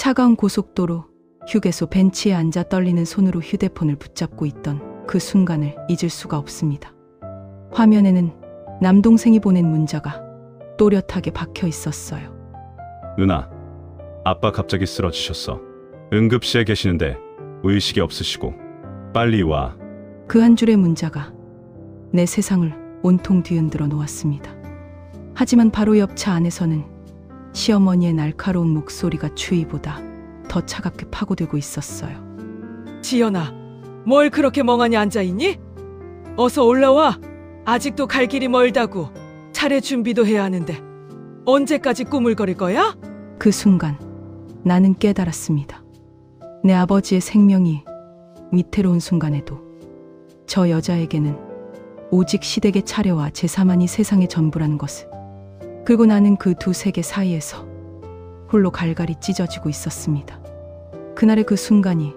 차가운 고속도로, 휴게소 벤치에 앉아 떨리는 손으로 휴대폰을 붙잡고 있던 그 순간을 잊을 수가 없습니다. 화면에는 남동생이 보낸 문자가 또렷하게 박혀 있었어요. 은하, 아빠 갑자기 쓰러지셨어. 응급실에 계시는데 의식이 없으시고 빨리 와. 그 한 줄의 문자가 내 세상을 온통 뒤흔들어 놓았습니다. 하지만 바로 옆 차 안에서는 시어머니의 날카로운 목소리가 추위보다 더 차갑게 파고들고 있었어요. 지연아, 뭘 그렇게 멍하니 앉아있니? 어서 올라와. 아직도 갈 길이 멀다고. 차례 준비도 해야 하는데 언제까지 꾸물거릴 거야? 그 순간 나는 깨달았습니다. 내 아버지의 생명이 위태로운 순간에도 저 여자에게는 오직 시댁의 차례와 제사만이 세상의 전부라는 것을. 그리고 나는 그 두 세계 사이에서 홀로 갈갈이 찢어지고 있었습니다. 그날의 그 순간이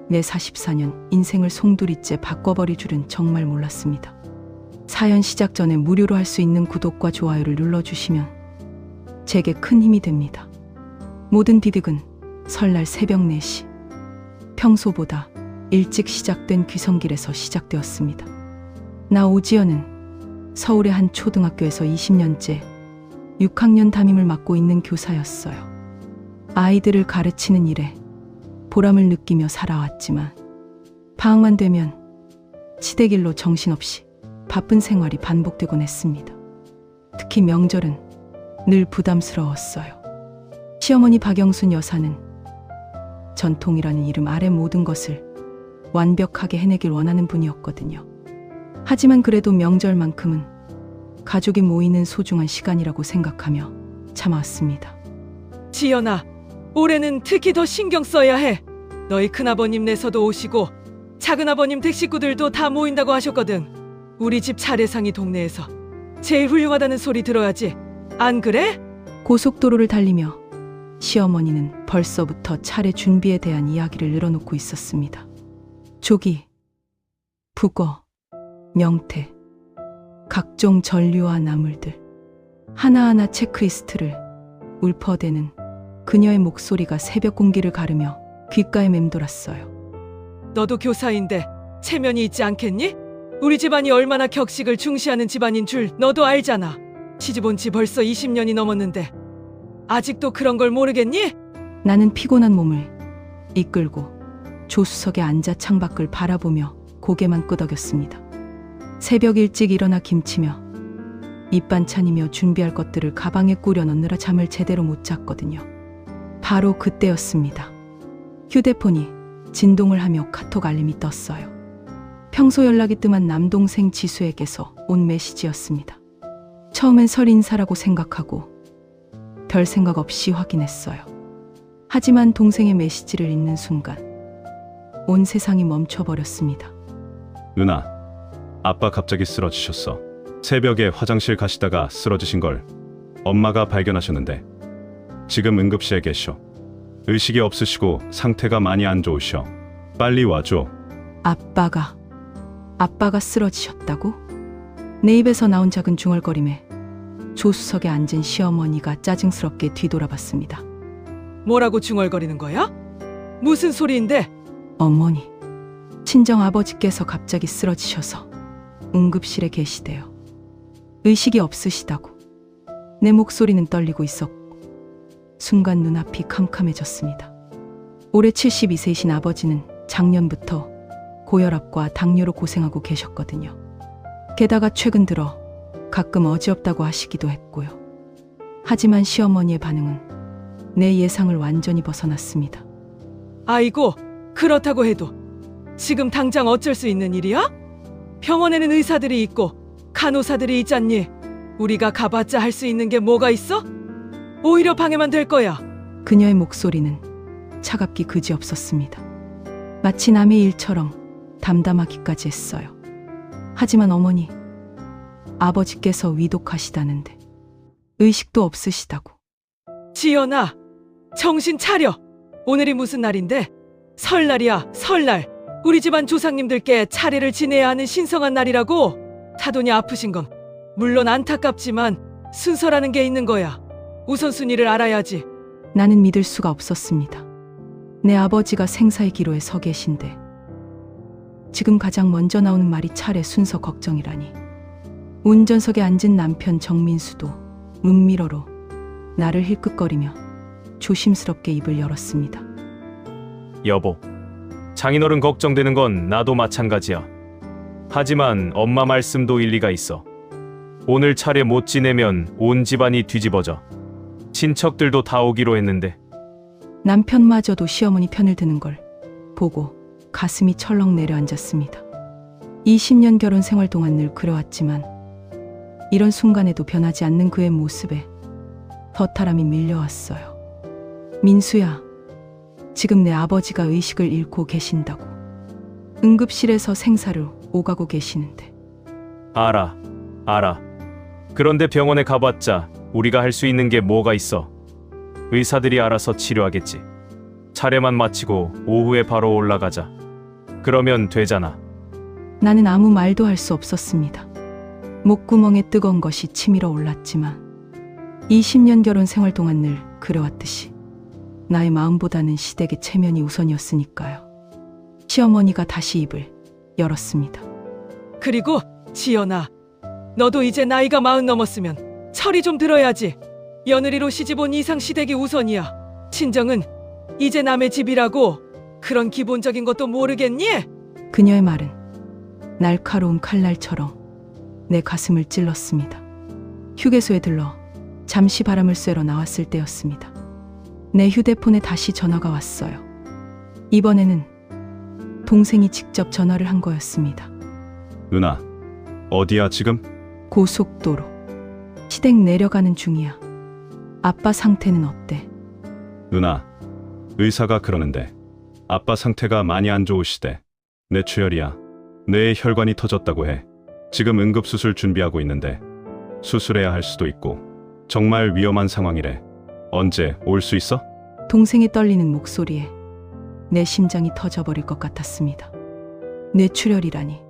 내 44년 인생을 송두리째 바꿔버릴 줄은 정말 몰랐습니다. 사연 시작 전에 무료로 할 수 있는 구독과 좋아요를 눌러주시면 제게 큰 힘이 됩니다. 모든 비극은 설날 새벽 4시 평소보다 일찍 시작된 귀성길에서 시작되었습니다. 나 오지연은 서울의 한 초등학교에서 20년째 6학년 담임을 맡고 있는 교사였어요. 아이들을 가르치는 일에 보람을 느끼며 살아왔지만 방학만 되면 시댁일로 정신없이 바쁜 생활이 반복되곤 했습니다. 특히 명절은 늘 부담스러웠어요. 시어머니 박영순 여사는 전통이라는 이름 아래 모든 것을 완벽하게 해내길 원하는 분이었거든요. 하지만 그래도 명절만큼은 가족이 모이는 소중한 시간이라고 생각하며 참아왔습니다. 지연아, 올해는 특히 더 신경 써야 해. 너희 큰아버님 내서도 오시고 작은아버님 댁 식구들도 다 모인다고 하셨거든. 우리 집 차례상이 동네에서 제일 훌륭하다는 소리 들어야지. 안 그래? 고속도로를 달리며 시어머니는 벌써부터 차례 준비에 대한 이야기를 늘어놓고 있었습니다. 조기, 북어, 명태, 각종 전류와 나물들, 하나하나 체크리스트를 울퍼대는 그녀의 목소리가 새벽 공기를 가르며 귓가에 맴돌았어요. 너도 교사인데 체면이 있지 않겠니? 우리 집안이 얼마나 격식을 중시하는 집안인 줄 너도 알잖아. 시집 온 지 벌써 20년이 넘었는데 아직도 그런 걸 모르겠니? 나는 피곤한 몸을 이끌고 조수석에 앉아 창밖을 바라보며 고개만 끄덕였습니다. 새벽 일찍 일어나 김치며 밑반찬이며 준비할 것들을 가방에 꾸려 넣느라 잠을 제대로 못 잤거든요. 바로 그때였습니다. 휴대폰이 진동을 하며 카톡 알림이 떴어요. 평소 연락이 뜸한 남동생 지수에게서 온 메시지였습니다. 처음엔 설 인사라고 생각하고 별 생각 없이 확인했어요. 하지만 동생의 메시지를 읽는 순간 온 세상이 멈춰버렸습니다. 은하, 아빠 갑자기 쓰러지셨어. 새벽에 화장실 가시다가 쓰러지신 걸 엄마가 발견하셨는데 지금 응급실에 계셔. 의식이 없으시고 상태가 많이 안 좋으셔. 빨리 와줘. 아빠가 쓰러지셨다고? 내 입에서 나온 작은 중얼거림에 조수석에 앉은 시어머니가 짜증스럽게 뒤돌아봤습니다. 뭐라고 중얼거리는 거야? 무슨 소리인데? 어머니, 친정 아버지께서 갑자기 쓰러지셔서 응급실에 계시대요. 의식이 없으시다고. 내 목소리는 떨리고 있었고 순간 눈앞이 캄캄해졌습니다. 올해 72세이신 아버지는 작년부터 고혈압과 당뇨로 고생하고 계셨거든요. 게다가 최근 들어 가끔 어지럽다고 하시기도 했고요. 하지만 시어머니의 반응은 내 예상을 완전히 벗어났습니다. 아이고, 그렇다고 해도 지금 당장 어쩔 수 있는 일이야? 병원에는 의사들이 있고 간호사들이 있잖니. 우리가 가봤자 할 수 있는 게 뭐가 있어? 오히려 방해만 될 거야. 그녀의 목소리는 차갑기 그지없었습니다. 마치 남의 일처럼 담담하기까지 했어요. 하지만 어머니, 아버지께서 위독하시다는데 의식도 없으시다고. 지연아, 정신 차려. 오늘이 무슨 날인데? 설날이야, 설날. 우리 집안 조상님들께 차례를 지내야 하는 신성한 날이라고. 사돈이 아프신 건 물론 안타깝지만 순서라는 게 있는 거야. 우선순위를 알아야지. 나는 믿을 수가 없었습니다. 내 아버지가 생사의 기로에 서 계신데 지금 가장 먼저 나오는 말이 차례 순서 걱정이라니. 운전석에 앉은 남편 정민수도 문미러로 나를 힐끗거리며 조심스럽게 입을 열었습니다. 여보, 장인어른 걱정되는 건 나도 마찬가지야. 하지만 엄마 말씀도 일리가 있어. 오늘 차례 못 지내면 온 집안이 뒤집어져. 친척들도 다 오기로 했는데. 남편마저도 시어머니 편을 드는 걸 보고 가슴이 철렁 내려앉았습니다. 20년 결혼 생활 동안 늘 그래왔지만 이런 순간에도 변하지 않는 그의 모습에 허탈함이 밀려왔어요. 민수야, 지금 내 아버지가 의식을 잃고 계신다고. 응급실에서 생사를 오가고 계시는데. 알아. 그런데 병원에 가봤자 우리가 할 수 있는 게 뭐가 있어. 의사들이 알아서 치료하겠지. 차례만 마치고 오후에 바로 올라가자. 그러면 되잖아. 나는 아무 말도 할 수 없었습니다. 목구멍에 뜨거운 것이 치밀어 올랐지만 20년 결혼 생활 동안 늘 그래왔듯이 나의 마음보다는 시댁의 체면이 우선이었으니까요. 시어머니가 다시 입을 열었습니다. 그리고 지연아, 너도 이제 나이가 40 넘었으면 철이 좀 들어야지. 며느리로 시집 온 이상 시댁이 우선이야. 친정은 이제 남의 집이라고. 그런 기본적인 것도 모르겠니? 그녀의 말은 날카로운 칼날처럼 내 가슴을 찔렀습니다. 휴게소에 들러 잠시 바람을 쐬러 나왔을 때였습니다. 내 휴대폰에 다시 전화가 왔어요. 이번에는 동생이 직접 전화를 한 거였습니다. 누나, 어디야 지금? 고속도로. 시댁 내려가는 중이야. 아빠 상태는 어때? 누나, 의사가 그러는데 아빠 상태가 많이 안 좋으시대. 뇌출혈이야. 뇌에 혈관이 터졌다고 해. 지금 응급수술 준비하고 있는데 수술해야 할 수도 있고 정말 위험한 상황이래. 언제 올 수 있어? 동생이 떨리는 목소리에 내 심장이 터져버릴 것 같았습니다. 뇌출혈이라니.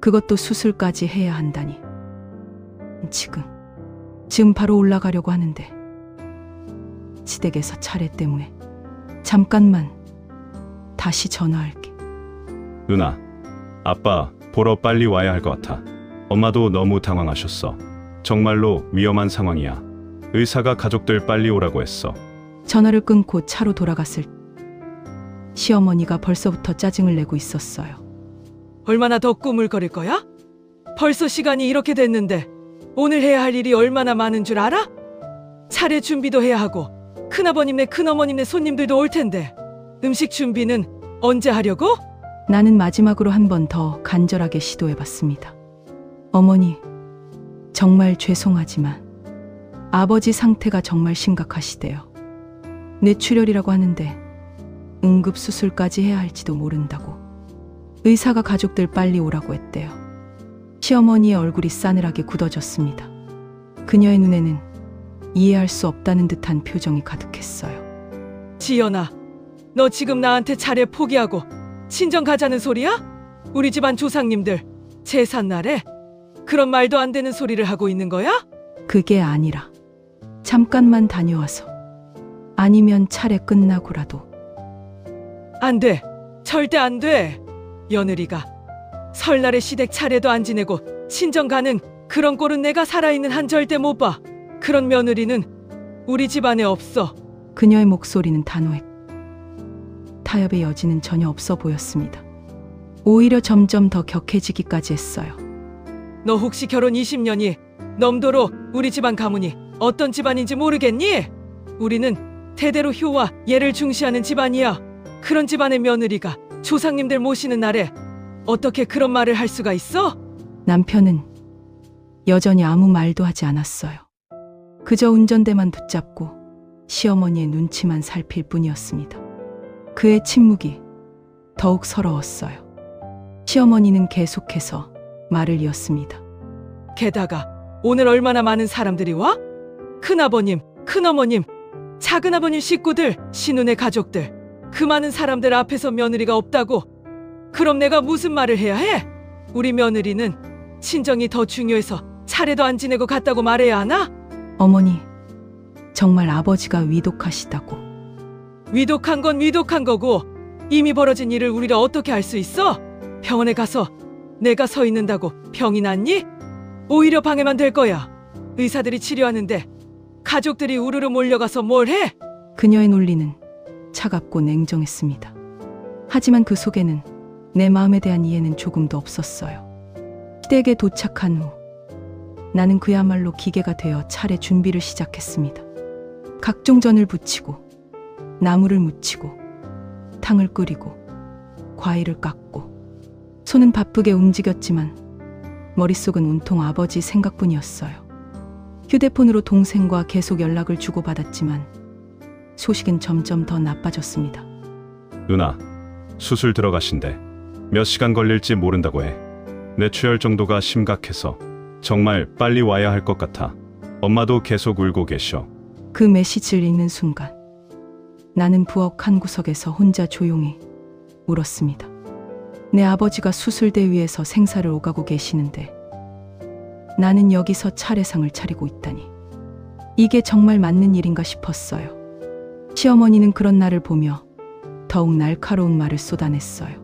그것도 수술까지 해야 한다니. 지금 바로 올라가려고 하는데 시댁에서 차례 때문에 잠깐만 다시 전화할게. 누나, 아빠 보러 빨리 와야 할 것 같아. 엄마도 너무 당황하셨어. 정말로 위험한 상황이야. 의사가 가족들 빨리 오라고 했어. 전화를 끊고 차로 돌아갔을 때 시어머니가 벌써부터 짜증을 내고 있었어요. 얼마나 더 꾸물거릴 거야? 벌써 시간이 이렇게 됐는데 오늘 해야 할 일이 얼마나 많은 줄 알아? 차례 준비도 해야 하고 큰아버님네 큰어머님네 손님들도 올 텐데 음식 준비는 언제 하려고? 나는 마지막으로 한 번 더 간절하게 시도해봤습니다. 어머니, 정말 죄송하지만 아버지 상태가 정말 심각하시대요. 뇌출혈이라고 하는데 응급수술까지 해야 할지도 모른다고. 의사가 가족들 빨리 오라고 했대요. 시어머니의 얼굴이 싸늘하게 굳어졌습니다. 그녀의 눈에는 이해할 수 없다는 듯한 표정이 가득했어요. 지연아, 너 지금 나한테 차례 포기하고 친정 가자는 소리야? 우리 집안 조상님들 제삿날에 그런 말도 안 되는 소리를 하고 있는 거야? 그게 아니라 잠깐만 다녀와서 아니면 차례 끝나고라도. 안 돼. 절대 안 돼. 며느리가 설날에 시댁 차례도 안 지내고 친정 가는 그런 꼴은 내가 살아있는 한 절대 못 봐. 그런 며느리는 우리 집안에 없어. 그녀의 목소리는 단호했고 타협의 여지는 전혀 없어 보였습니다. 오히려 점점 더 격해지기까지 했어요. 너 혹시 결혼 20년이 넘도록 우리 집안 가문이 어떤 집안인지 모르겠니? 우리는 대대로 효와 예를 중시하는 집안이야. 그런 집안의 며느리가 조상님들 모시는 날에 어떻게 그런 말을 할 수가 있어? 남편은 여전히 아무 말도 하지 않았어요. 그저 운전대만 붙잡고 시어머니의 눈치만 살필 뿐이었습니다. 그의 침묵이 더욱 서러웠어요. 시어머니는 계속해서 말을 이었습니다. 게다가 오늘 얼마나 많은 사람들이 와? 큰아버님, 큰어머님, 작은아버님 식구들, 신혼의 가족들, 그 많은 사람들 앞에서 며느리가 없다고? 그럼 내가 무슨 말을 해야 해? 우리 며느리는 친정이 더 중요해서 차례도 안 지내고 갔다고 말해야 하나? 어머니, 정말 아버지가 위독하시다고. 위독한 건 위독한 거고 이미 벌어진 일을 우리가 어떻게 알 수 있어? 병원에 가서 내가 서 있는다고 병이 낫니? 오히려 방해만 될 거야. 의사들이 치료하는데 가족들이 우르르 몰려가서 뭘 해? 그녀의 논리는 차갑고 냉정했습니다. 하지만 그 속에는 내 마음에 대한 이해는 조금도 없었어요. 시댁에 도착한 후 나는 그야말로 기계가 되어 차례 준비를 시작했습니다. 각종 전을 부치고 나물을 무치고 탕을 끓이고 과일을 깎고 손은 바쁘게 움직였지만 머릿속은 온통 아버지 생각뿐이었어요. 휴대폰으로 동생과 계속 연락을 주고받았지만 소식은 점점 더 나빠졌습니다. 누나, 수술 들어가신대. 몇 시간 걸릴지 모른다고 해. 뇌출혈 정도가 심각해서 정말 빨리 와야 할 것 같아. 엄마도 계속 울고 계셔. 그 메시지를 읽는 순간 나는 부엌 한 구석에서 혼자 조용히 울었습니다. 내 아버지가 수술대 위에서 생사를 오가고 계시는데 나는 여기서 차례상을 차리고 있다니. 이게 정말 맞는 일인가 싶었어요. 시어머니는 그런 나를 보며 더욱 날카로운 말을 쏟아냈어요.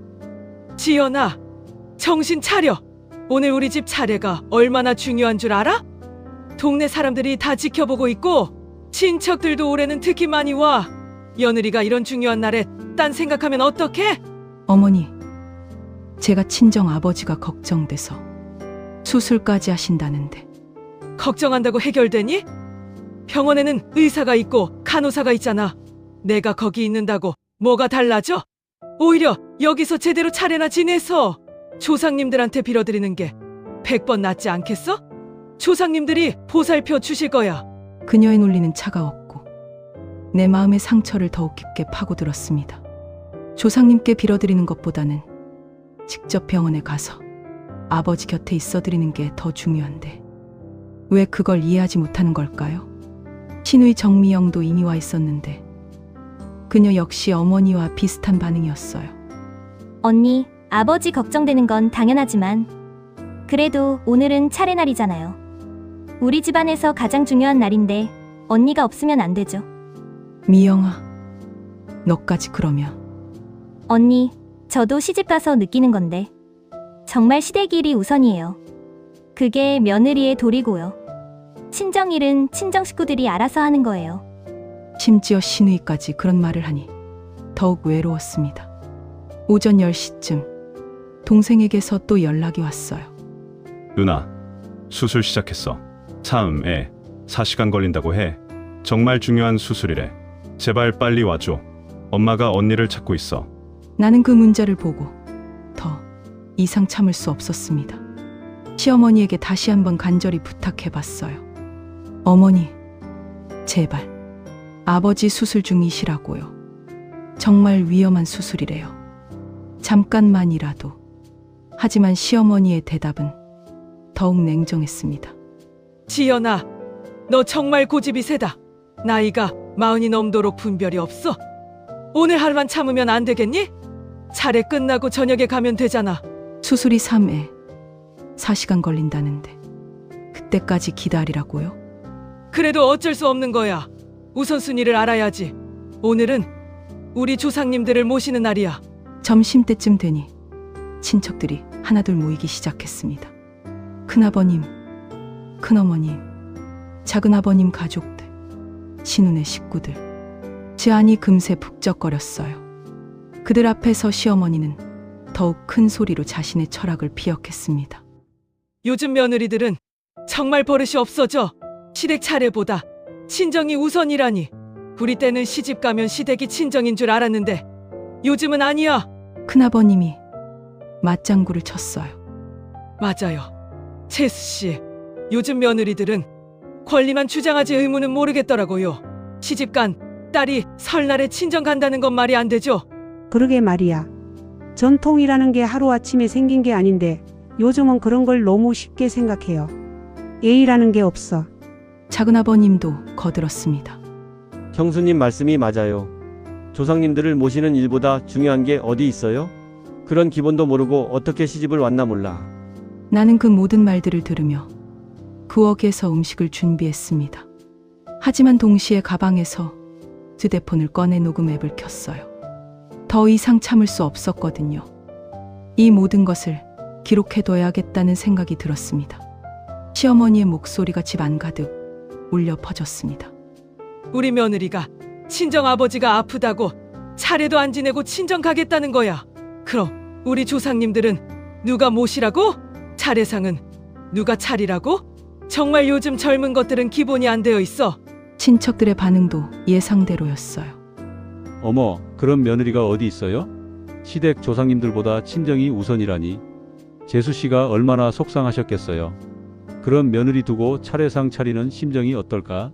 지연아, 정신 차려. 오늘 우리 집 차례가 얼마나 중요한 줄 알아? 동네 사람들이 다 지켜보고 있고 친척들도 올해는 특히 많이 와. 며느리가 이런 중요한 날에 딴 생각하면 어떡해? 어머니, 제가 친정 아버지가 걱정돼서 수술까지 하신다는데. 걱정한다고 해결되니? 병원에는 의사가 있고 간호사가 있잖아. 내가 거기 있는다고 뭐가 달라져? 오히려 여기서 제대로 차례나 지내서 조상님들한테 빌어드리는 게 100번 낫지 않겠어? 조상님들이 보살펴 주실 거야. 그녀의 논리는 차가웠고 내 마음의 상처를 더욱 깊게 파고들었습니다. 조상님께 빌어드리는 것보다는 직접 병원에 가서 아버지 곁에 있어드리는 게 더 중요한데 왜 그걸 이해하지 못하는 걸까요? 신우이 정미영도 이미 와 있었는데 그녀 역시 어머니와 비슷한 반응이었어요. 언니, 아버지 걱정되는 건 당연하지만 그래도 오늘은 차례날이잖아요. 우리 집안에서 가장 중요한 날인데 언니가 없으면 안 되죠. 미영아, 너까지 그러면. 언니, 저도 시집가서 느끼는 건데 정말 시댁 일이 우선이에요. 그게 며느리의 도리고요. 친정일은 친정 식구들이 알아서 하는 거예요. 심지어 신우이까지 그런 말을 하니 더욱 외로웠습니다. 오전 10시쯤 동생에게서 또 연락이 왔어요. 누나, 수술 시작했어. 차음에 4시간 걸린다고 해. 정말 중요한 수술이래. 제발 빨리 와줘. 엄마가 언니를 찾고 있어. 나는 그 문자를 보고 더 이상 참을 수 없었습니다. 시어머니에게 다시 한번 간절히 부탁해봤어요. 어머니, 제발 아버지 수술 중이시라고요. 정말 위험한 수술이래요. 잠깐만이라도. 하지만 시어머니의 대답은 더욱 냉정했습니다. 지연아, 너 정말 고집이 세다. 나이가 40이 넘도록 분별이 없어. 오늘 하루만 참으면 안 되겠니? 차례 끝나고 저녁에 가면 되잖아. 수술이 3회 4시간 걸린다는데 그때까지 기다리라고요? 그래도 어쩔 수 없는 거야. 우선순위를 알아야지. 오늘은 우리 조상님들을 모시는 날이야. 점심때쯤 되니 친척들이 하나둘 모이기 시작했습니다. 큰아버님, 큰어머님, 작은아버님 가족들, 신우네 식구들. 제 안이 금세 북적거렸어요. 그들 앞에서 시어머니는 더욱 큰 소리로 자신의 철학을 피력했습니다. 요즘 며느리들은 정말 버릇이 없어져. 시댁 차례보다 친정이 우선이라니. 우리 때는 시집 가면 시댁이 친정인 줄 알았는데 요즘은 아니야. 큰아버님이 맞장구를 쳤어요. 맞아요. 채수 씨, 요즘 며느리들은 권리만 주장하지 의무는 모르겠더라고요. 시집간 딸이 설날에 친정 간다는 건 말이 안 되죠. 그러게 말이야. 전통이라는 게 하루아침에 생긴 게 아닌데 요즘은 그런 걸 너무 쉽게 생각해요. 예의라는 게 없어. 작은아버님도 거들었습니다. 형수님 말씀이 맞아요. 조상님들을 모시는 일보다 중요한 게 어디 있어요? 그런 기본도 모르고 어떻게 시집을 왔나 몰라. 나는 그 모든 말들을 들으며 부엌에서 음식을 준비했습니다. 하지만 동시에 가방에서 휴대폰을 꺼내 녹음 앱을 켰어요. 더 이상 참을 수 없었거든요. 이 모든 것을 기록해둬야겠다는 생각이 들었습니다. 시어머니의 목소리가 집 안 가득 울려 퍼졌습니다. 우리 며느리가 친정 아버지가 아프다고 차례도 안 지내고 친정 가겠다는 거야. 그럼 우리 조상님들은 누가 모시라고? 차례상은 누가 차리라고? 정말 요즘 젊은 것들은 기본이 안 되어 있어. 친척들의 반응도 예상대로였어요. 어머, 그런 며느리가 어디 있어요? 시댁 조상님들보다 친정이 우선이라니. 재수 씨가 얼마나 속상하셨겠어요. 그런 며느리 두고 차례상 차리는 심정이 어떨까?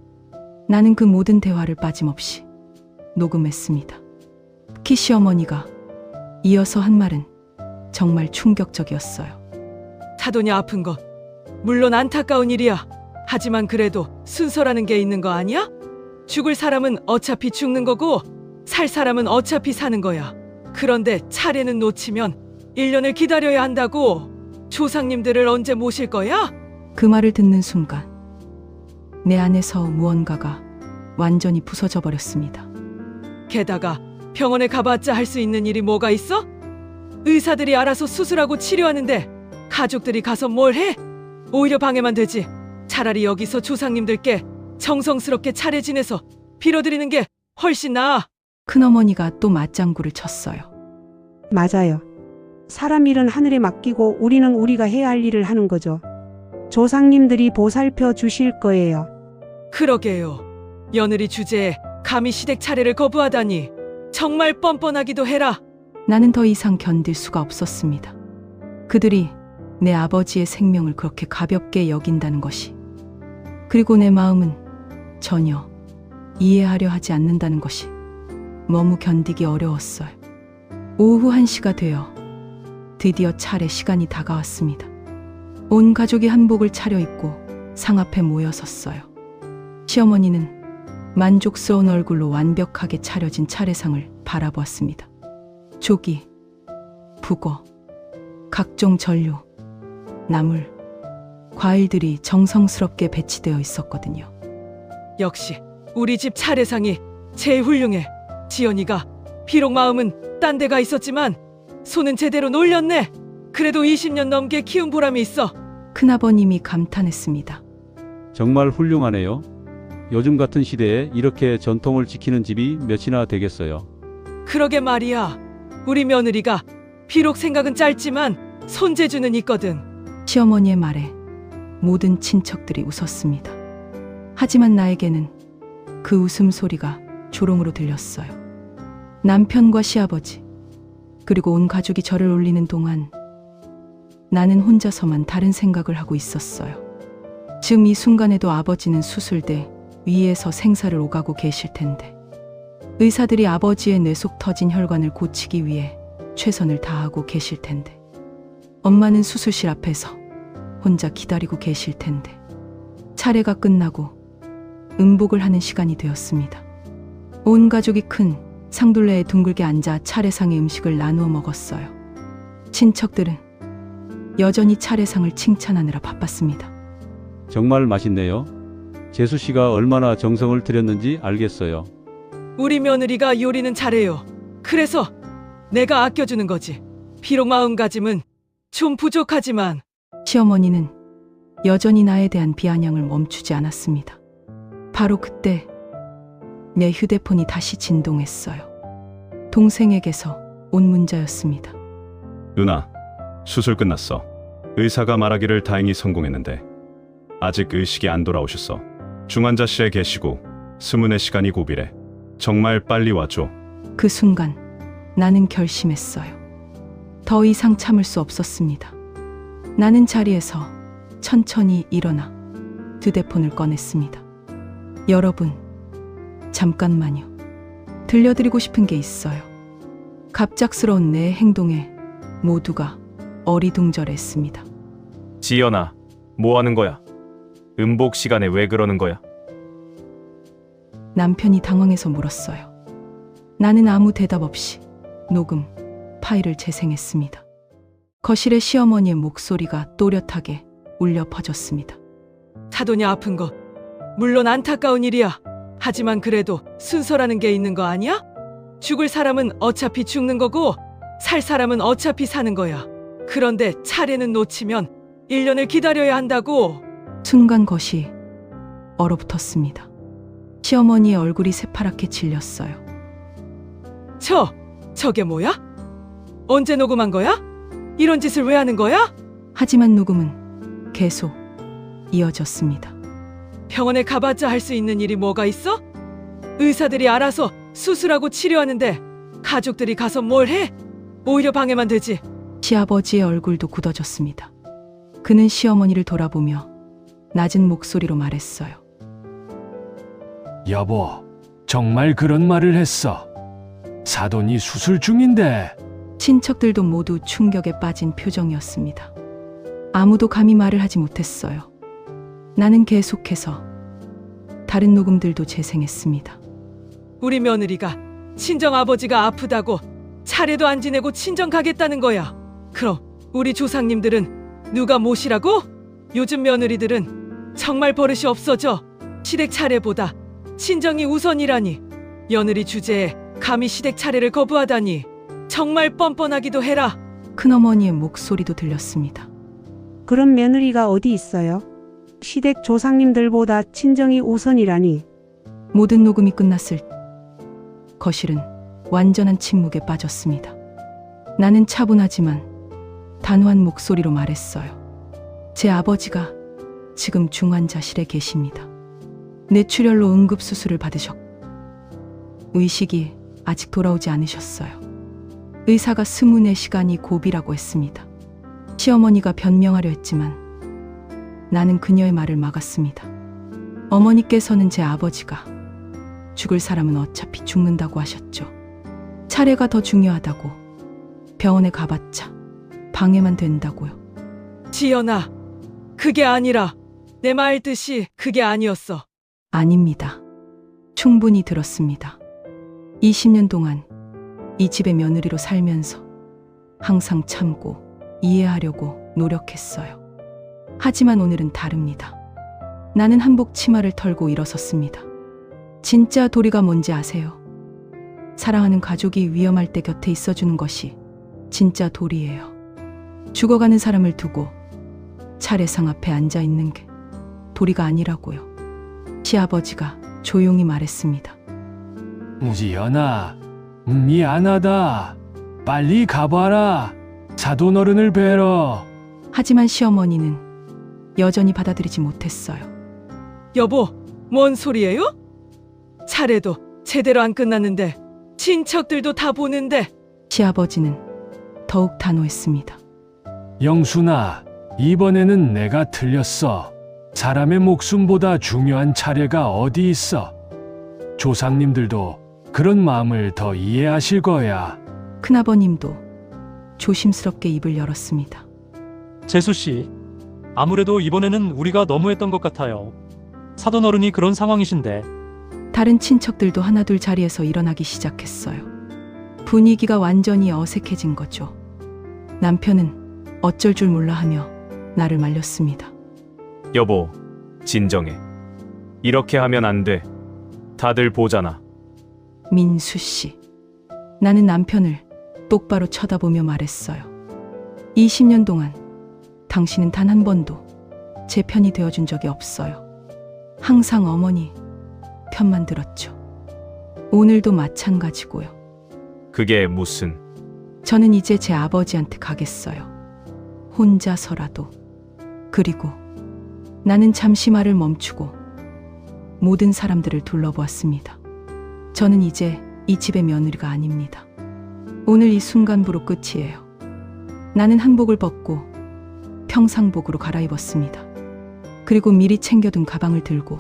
나는 그 모든 대화를 빠짐없이 녹음했습니다. 특히 시어머니가 이어서 한 말은 정말 충격적이었어요. 사돈이 아픈 건 물론 안타까운 일이야. 하지만 그래도 순서라는 게 있는 거 아니야? 죽을 사람은 어차피 죽는 거고 살 사람은 어차피 사는 거야. 그런데 차례는 놓치면 1년을 기다려야 한다고. 조상님들을 언제 모실 거야? 그 말을 듣는 순간 내 안에서 무언가가 완전히 부서져 버렸습니다. 게다가 병원에 가봤자 할 수 있는 일이 뭐가 있어? 의사들이 알아서 수술하고 치료하는데 가족들이 가서 뭘 해? 오히려 방해만 되지. 차라리 여기서 조상님들께 정성스럽게 차례 지내서 빌어드리는 게 훨씬 나아. 큰어머니가 또 맞장구를 쳤어요. 맞아요. 사람 일은 하늘에 맡기고 우리는 우리가 해야 할 일을 하는 거죠. 조상님들이 보살펴 주실 거예요. 그러게요. 며느리 주제에 감히 시댁 차례를 거부하다니. 정말 뻔뻔하기도 해라. 나는 더 이상 견딜 수가 없었습니다. 그들이 내 아버지의 생명을 그렇게 가볍게 여긴다는 것이, 그리고 내 마음은 전혀 이해하려 하지 않는다는 것이 너무 견디기 어려웠어요. 오후 1시가 되어 드디어 차례 시간이 다가왔습니다. 온 가족이 한복을 차려입고 상 앞에 모여 섰어요. 시어머니는 만족스러운 얼굴로 완벽하게 차려진 차례상을 바라보았습니다. 조기, 북어, 각종 전류, 나물, 과일들이 정성스럽게 배치되어 있었거든요. 역시 우리 집 차례상이 제일 훌륭해. 지연이가 비록 마음은 딴 데가 있었지만 손은 제대로 놀렸네. 그래도 20년 넘게 키운 보람이 있어. 큰아버님이 감탄했습니다. 정말 훌륭하네요. 요즘 같은 시대에 이렇게 전통을 지키는 집이 몇이나 되겠어요. 그러게 말이야. 우리 며느리가 비록 생각은 짧지만 손재주는 있거든. 시어머니의 말에 모든 친척들이 웃었습니다. 하지만 나에게는 그 웃음소리가 조롱으로 들렸어요. 남편과 시아버지, 그리고 온 가족이 저를 올리는 동안 나는 혼자서만 다른 생각을 하고 있었어요. 지금 이 순간에도 아버지는 수술대 위에서 생사를 오가고 계실 텐데, 의사들이 아버지의 뇌 속 터진 혈관을 고치기 위해 최선을 다하고 계실 텐데, 엄마는 수술실 앞에서 혼자 기다리고 계실 텐데, 차례가 끝나고 음복을 하는 시간이 되었습니다. 온 가족이 큰 상둘레에 둥글게 앉아 차례상의 음식을 나누어 먹었어요. 친척들은 여전히 차례상을 칭찬하느라 바빴습니다. 정말 맛있네요. 재수 씨가 얼마나 정성을 들였는지 알겠어요. 우리 며느리가 요리는 잘해요. 그래서 내가 아껴주는 거지. 비록 마음가짐은 좀 부족하지만. 시어머니는 여전히 나에 대한 비아냥을 멈추지 않았습니다. 바로 그때 내 휴대폰이 다시 진동했어요. 동생에게서 온 문자였습니다. 누나, 수술 끝났어. 의사가 말하기를 다행히 성공했는데 아직 의식이 안 돌아오셨어. 중환자실에 계시고 수문의 시간이 고비래. 정말 빨리 와줘. 그 순간 나는 결심했어요. 더 이상 참을 수 없었습니다. 나는 자리에서 천천히 일어나 휴대폰을 꺼냈습니다. 여러분, 잠깐만요. 들려드리고 싶은 게 있어요. 갑작스러운 내 행동에 모두가 어리둥절했습니다. 지연아, 뭐 하는 거야? 음복 시간에 왜 그러는 거야? 남편이 당황해서 물었어요. 나는 아무 대답 없이 녹음 파일을 재생했습니다. 거실에 시어머니의 목소리가 또렷하게 울려 퍼졌습니다. 사돈이 아픈 거 물론 안타까운 일이야. 하지만 그래도 순서라는 게 있는 거 아니야? 죽을 사람은 어차피 죽는 거고 살 사람은 어차피 사는 거야. 그런데 차례는 놓치면 1년을 기다려야 한다고. 순간 것이 얼어붙었습니다. 시어머니의 얼굴이 새파랗게 질렸어요. 저게 뭐야? 언제 녹음한 거야? 이런 짓을 왜 하는 거야? 하지만 녹음은 계속 이어졌습니다. 병원에 가봤자 할 수 있는 일이 뭐가 있어? 의사들이 알아서 수술하고 치료하는데 가족들이 가서 뭘 해? 오히려 방해만 되지. 시아버지의 얼굴도 굳어졌습니다. 그는 시어머니를 돌아보며 낮은 목소리로 말했어요. 여보, 정말 그런 말을 했어. 사돈이 수술 중인데. 친척들도 모두 충격에 빠진 표정이었습니다. 아무도 감히 말을 하지 못했어요. 나는 계속해서 다른 녹음들도 재생했습니다. 우리 며느리가 친정 아버지가 아프다고 차례도 안 지내고 친정 가겠다는 거야. 그럼 우리 조상님들은 누가 모시라고? 요즘 며느리들은 정말 버릇이 없어져. 시댁 차례보다 친정이 우선이라니. 며느리 주제에 감히 시댁 차례를 거부하다니. 정말 뻔뻔하기도 해라. 큰어머니의 목소리도 들렸습니다. 그런 며느리가 어디 있어요? 시댁 조상님들보다 친정이 우선이라니. 모든 녹음이 끝났을 거실은 완전한 침묵에 빠졌습니다. 나는 차분하지만 단호한 목소리로 말했어요. 제 아버지가 지금 중환자실에 계십니다. 뇌출혈로 응급수술을 받으셨고 의식이 아직 돌아오지 않으셨어요. 의사가 24시간이 고비라고 했습니다. 시어머니가 변명하려 했지만 나는 그녀의 말을 막았습니다. 어머니께서는 제 아버지가 죽을 사람은 어차피 죽는다고 하셨죠. 차례가 더 중요하다고. 병원에 가봤자 방해만 된다고요. 지연아, 그게 아니라 내 말 뜻이 그게 아니었어. 아닙니다. 충분히 들었습니다. 20년 동안 이 집의 며느리로 살면서 항상 참고 이해하려고 노력했어요. 하지만 오늘은 다릅니다. 나는 한복 치마를 털고 일어섰습니다. 진짜 도리가 뭔지 아세요? 사랑하는 가족이 위험할 때 곁에 있어주는 것이 진짜 도리예요. 죽어가는 사람을 두고 차례상 앞에 앉아 있는 게 도리가 아니라고요. 시아버지가 조용히 말했습니다. 지연아, 미안하다. 빨리 가봐라. 사돈 어른을 뵈러. 하지만 시어머니는 여전히 받아들이지 못했어요. 여보, 뭔 소리예요? 차례도 제대로 안 끝났는데 친척들도 다 보는데. 시아버지는 더욱 단호했습니다. 영순아, 이번에는 내가 틀렸어. 사람의 목숨보다 중요한 차례가 어디 있어. 조상님들도 그런 마음을 더 이해하실 거야. 큰아버님도 조심스럽게 입을 열었습니다. 재수 씨, 아무래도 이번에는 우리가 너무했던 것 같아요. 사돈 어른이 그런 상황이신데. 다른 친척들도 하나둘 자리에서 일어나기 시작했어요. 분위기가 완전히 어색해진 거죠. 남편은 어쩔 줄 몰라 하며 나를 말렸습니다. 여보, 진정해. 이렇게 하면 안 돼. 다들 보잖아. 민수 씨. 나는 남편을 똑바로 쳐다보며 말했어요. 20년 동안 당신은 단 한 번도 제 편이 되어준 적이 없어요. 항상 어머니 편만 들었죠. 오늘도 마찬가지고요. 그게 무슨... 저는 이제 제 아버지한테 가겠어요. 혼자서라도. 그리고 나는 잠시 말을 멈추고 모든 사람들을 둘러보았습니다. 저는 이제 이 집의 며느리가 아닙니다. 오늘 이 순간부로 끝이에요. 나는 한복을 벗고 평상복으로 갈아입었습니다. 그리고 미리 챙겨둔 가방을 들고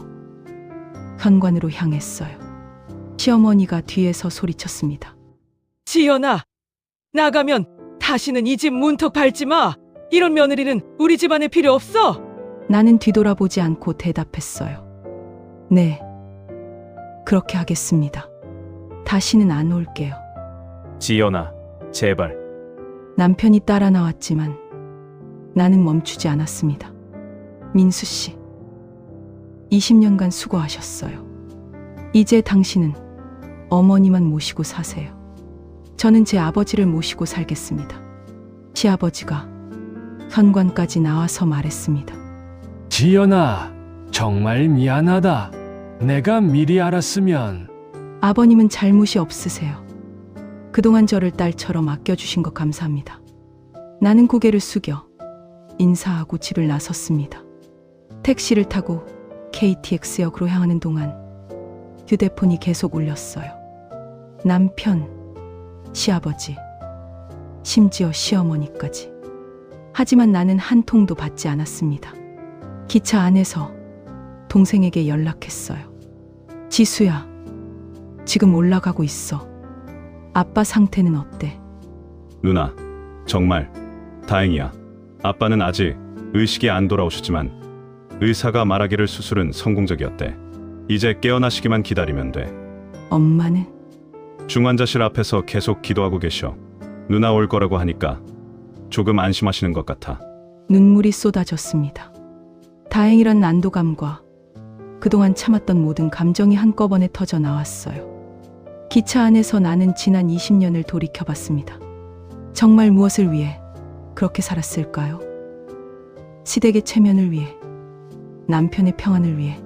현관으로 향했어요. 시어머니가 뒤에서 소리쳤습니다. 지연아, 나가면 다시는 이 집 문턱 밟지 마. 이런 며느리는 우리 집안에 필요 없어. 나는 뒤돌아보지 않고 대답했어요. 네, 그렇게 하겠습니다. 다시는 안 올게요. 지연아, 제발. 남편이 따라 나왔지만 나는 멈추지 않았습니다. 민수 씨, 20년간 수고하셨어요. 이제 당신은 어머니만 모시고 사세요. 저는 제 아버지를 모시고 살겠습니다. 시아버지가 현관까지 나와서 말했습니다. 지연아, 정말 미안하다. 내가 미리 알았으면. 아버님은 잘못이 없으세요. 그동안 저를 딸처럼 아껴주신 것 감사합니다. 나는 고개를 숙여 인사하고 집을 나섰습니다. 택시를 타고 KTX역으로 향하는 동안 휴대폰이 계속 울렸어요. 남편, 시아버지, 심지어 시어머니까지. 하지만 나는 한 통도 받지 않았습니다. 기차 안에서 동생에게 연락했어요. 지수야, 지금 올라가고 있어. 아빠 상태는 어때? 누나, 정말 다행이야. 아빠는 아직 의식이 안 돌아오셨지만 의사가 말하기를 수술은 성공적이었대. 이제 깨어나시기만 기다리면 돼. 엄마는? 중환자실 앞에서 계속 기도하고 계셔. 누나 올 거라고 하니까 조금 안심하시는 것 같아. 눈물이 쏟아졌습니다. 다행이란 안도감과 그동안 참았던 모든 감정이 한꺼번에 터져 나왔어요. 기차 안에서 나는 지난 20년을 돌이켜봤습니다. 정말 무엇을 위해 그렇게 살았을까요? 시댁의 체면을 위해, 남편의 평안을 위해.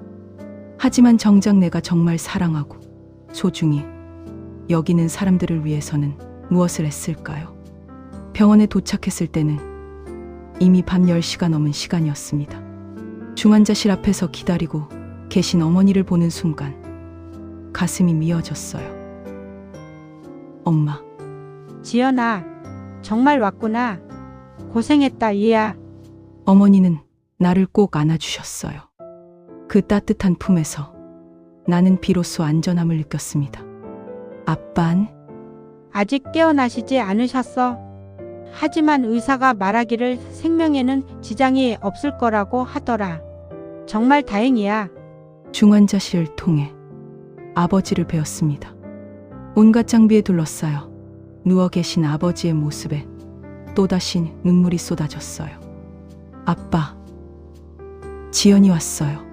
하지만 정작 내가 정말 사랑하고 소중히 여기는 사람들을 위해서는 무엇을 했을까요? 병원에 도착했을 때는 이미 밤 10시가 넘은 시간이었습니다. 중환자실 앞에서 기다리고 계신 어머니를 보는 순간 가슴이 미어졌어요. 엄마. 지연아, 정말 왔구나. 고생했다, 얘야. 어머니는 나를 꼭 안아주셨어요. 그 따뜻한 품에서 나는 비로소 안전함을 느꼈습니다. 아빤? 아직 깨어나시지 않으셨어. 하지만 의사가 말하기를 생명에는 지장이 없을 거라고 하더라. 정말 다행이야. 중환자실을 통해 아버지를 뵈었습니다. 온갖 장비에 둘러싸여 누워 계신 아버지의 모습에 또다시 눈물이 쏟아졌어요. 아빠, 지연이 왔어요.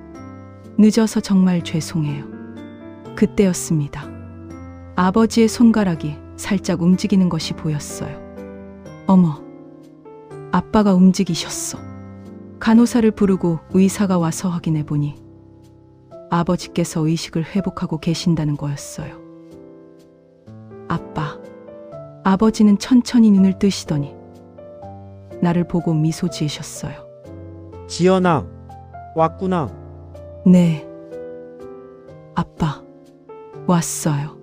늦어서 정말 죄송해요. 그때였습니다. 아버지의 손가락이 살짝 움직이는 것이 보였어요. 어머, 아빠가 움직이셨어. 간호사를 부르고 의사가 와서 확인해 보니 아버지께서 의식을 회복하고 계신다는 거였어요. 아빠. 아버지는 천천히 눈을 뜨시더니 나를 보고 미소 지으셨어요. 지연아, 왔구나. 네. 아빠, 왔어요.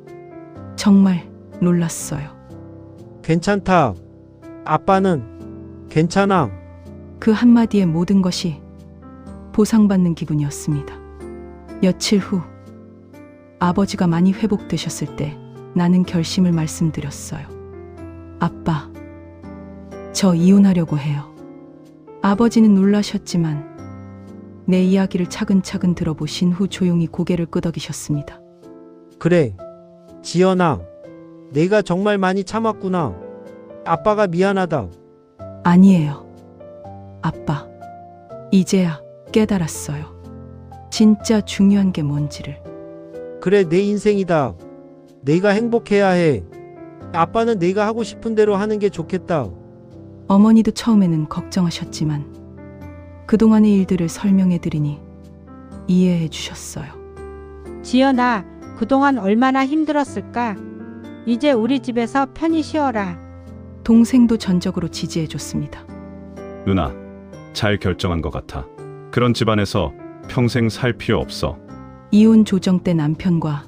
정말 놀랐어요. 괜찮다. 아빠는 괜찮아. 그 한마디에 모든 것이 보상받는 기분이었습니다. 며칠 후 아버지가 많이 회복되셨을 때 나는 결심을 말씀드렸어요. 아빠, 저 이혼하려고 해요. 아버지는 놀라셨지만 내 이야기를 차근차근 들어보신 후 조용히 고개를 끄덕이셨습니다. 그래, 지연아. 내가 정말 많이 참았구나. 아빠가 미안하다. 아니에요. 아빠, 이제야 깨달았어요. 진짜 중요한 게 뭔지를. 그래, 내 인생이다. 내가 행복해야 해. 아빠는 내가 하고 싶은 대로 하는 게 좋겠다. 어머니도 처음에는 걱정하셨지만 그동안의 일들을 설명해 드리니 이해해 주셨어요. 지연아, 그동안 얼마나 힘들었을까? 이제 우리 집에서 편히 쉬어라. 동생도 전적으로 지지해 줬습니다. 누나, 잘 결정한 것 같아. 그런 집안에서 평생 살 필요 없어. 이혼 조정 때 남편과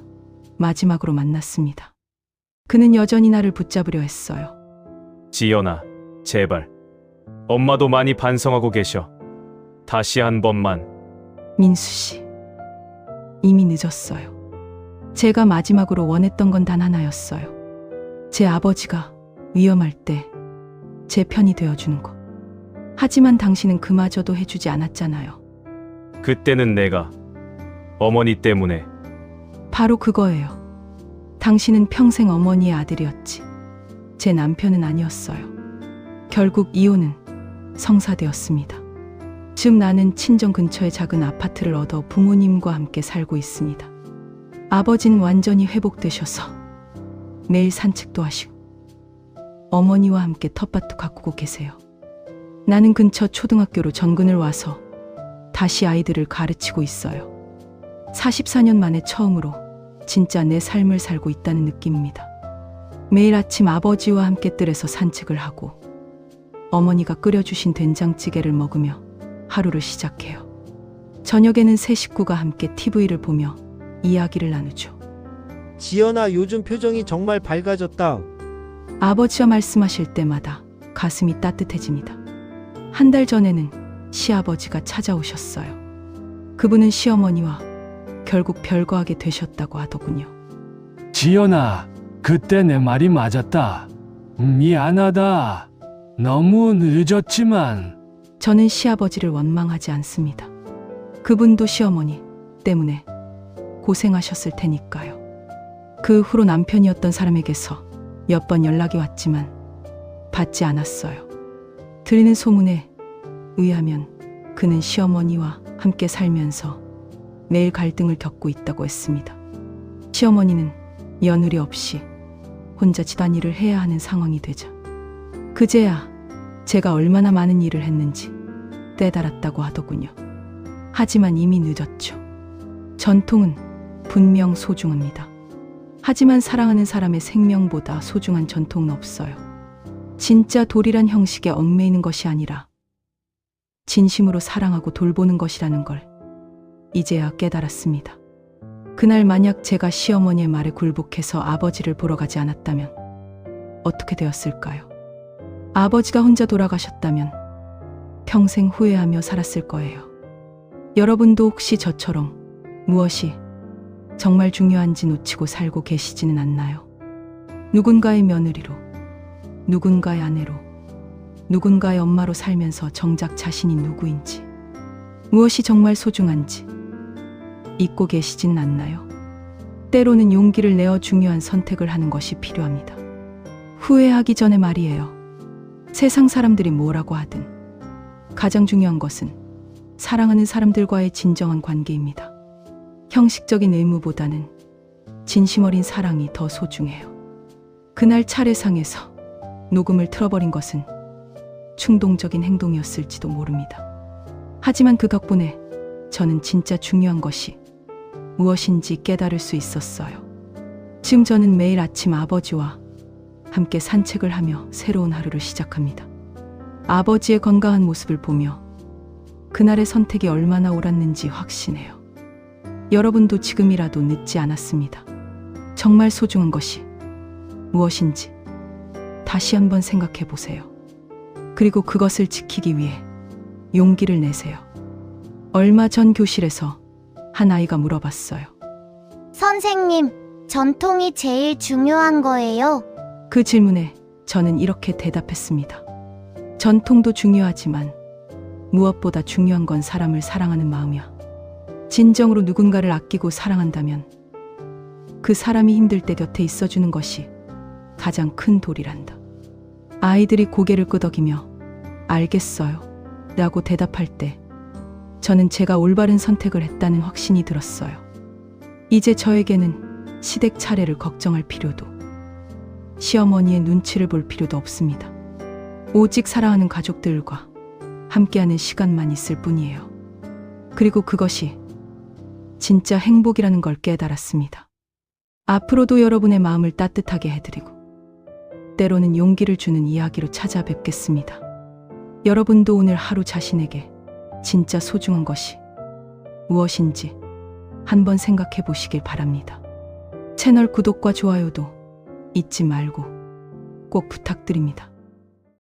마지막으로 만났습니다. 그는 여전히 나를 붙잡으려 했어요. 지연아, 제발. 엄마도 많이 반성하고 계셔. 다시 한 번만. 민수 씨, 이미 늦었어요. 제가 마지막으로 원했던 건 단 하나였어요. 제 아버지가 위험할 때 제 편이 되어주는 것. 하지만 당신은 그마저도 해주지 않았잖아요. 그때는 내가 어머니 때문에. 바로 그거예요. 당신은 평생 어머니의 아들이었지. 제 남편은 아니었어요. 결국 이혼은 성사되었습니다. 지금 나는 친정 근처의 작은 아파트를 얻어 부모님과 함께 살고 있습니다. 아버지는 완전히 회복되셔서 매일 산책도 하시고 어머니와 함께 텃밭도 가꾸고 계세요. 나는 근처 초등학교로 전근을 와서 다시 아이들을 가르치고 있어요. 44년 만에 처음으로 진짜 내 삶을 살고 있다는 느낌입니다. 매일 아침 아버지와 함께 뜰에서 산책을 하고 어머니가 끓여주신 된장찌개를 먹으며 하루를 시작해요. 저녁에는 세 식구가 함께 TV를 보며 이야기를 나누죠. 지연아, 요즘 표정이 정말 밝아졌다. 아버지가 말씀하실 때마다 가슴이 따뜻해집니다. 한 달 전에는 시아버지가 찾아오셨어요. 그분은 시어머니와 결국 별거하게 되셨다고 하더군요. 지연아, 그때 내 말이 맞았다. 미안하다. 너무 늦었지만. 저는 시아버지를 원망하지 않습니다. 그분도 시어머니 때문에 고생하셨을 테니까요. 그 후로 남편이었던 사람에게서 몇 번 연락이 왔지만 받지 않았어요. 들리는 소문에 의하면 그는 시어머니와 함께 살면서 매일 갈등을 겪고 있다고 했습니다. 시어머니는 며느리 없이 혼자 집안일을 해야 하는 상황이 되자 그제야 제가 얼마나 많은 일을 했는지 깨달았다고 하더군요. 하지만 이미 늦었죠. 전통은 분명 소중합니다. 하지만 사랑하는 사람의 생명보다 소중한 전통은 없어요. 진짜 도리란 형식에 얽매이는 것이 아니라 진심으로 사랑하고 돌보는 것이라는 걸 이제야 깨달았습니다. 그날 만약 제가 시어머니의 말에 굴복해서 아버지를 보러 가지 않았다면 어떻게 되었을까요? 아버지가 혼자 돌아가셨다면 평생 후회하며 살았을 거예요. 여러분도 혹시 저처럼 무엇이 정말 중요한지 놓치고 살고 계시지는 않나요? 누군가의 며느리로, 누군가의 아내로, 누군가의 엄마로 살면서 정작 자신이 누구인지, 무엇이 정말 소중한지 잊고 계시지는 않나요? 때로는 용기를 내어 중요한 선택을 하는 것이 필요합니다. 후회하기 전에 말이에요. 세상 사람들이 뭐라고 하든 가장 중요한 것은 사랑하는 사람들과의 진정한 관계입니다. 형식적인 의무보다는 진심 어린 사랑이 더 소중해요. 그날 차례상에서 녹음을 틀어버린 것은 충동적인 행동이었을지도 모릅니다. 하지만 그 덕분에 저는 진짜 중요한 것이 무엇인지 깨달을 수 있었어요. 지금 저는 매일 아침 아버지와 함께 산책을 하며 새로운 하루를 시작합니다. 아버지의 건강한 모습을 보며 그날의 선택이 얼마나 옳았는지 확신해요. 여러분도 지금이라도 늦지 않았습니다. 정말 소중한 것이 무엇인지 다시 한번 생각해 보세요. 그리고 그것을 지키기 위해 용기를 내세요. 얼마 전 교실에서 한 아이가 물어봤어요. 선생님, 전통이 제일 중요한 거예요? 그 질문에 저는 이렇게 대답했습니다. 전통도 중요하지만 무엇보다 중요한 건 사람을 사랑하는 마음이야. 진정으로 누군가를 아끼고 사랑한다면 그 사람이 힘들 때 곁에 있어주는 것이 가장 큰 도리란다. 아이들이 고개를 끄덕이며 알겠어요 라고 대답할 때 저는 제가 올바른 선택을 했다는 확신이 들었어요. 이제 저에게는 시댁 차례를 걱정할 필요도 시어머니의 눈치를 볼 필요도 없습니다. 오직 사랑하는 가족들과 함께하는 시간만 있을 뿐이에요. 그리고 그것이 진짜 행복이라는 걸 깨달았습니다. 앞으로도 여러분의 마음을 따뜻하게 해드리고 때로는 용기를 주는 이야기로 찾아뵙겠습니다. 여러분도 오늘 하루 자신에게 진짜 소중한 것이 무엇인지 한번 생각해 보시길 바랍니다. 채널 구독과 좋아요도 잊지 말고 꼭 부탁드립니다.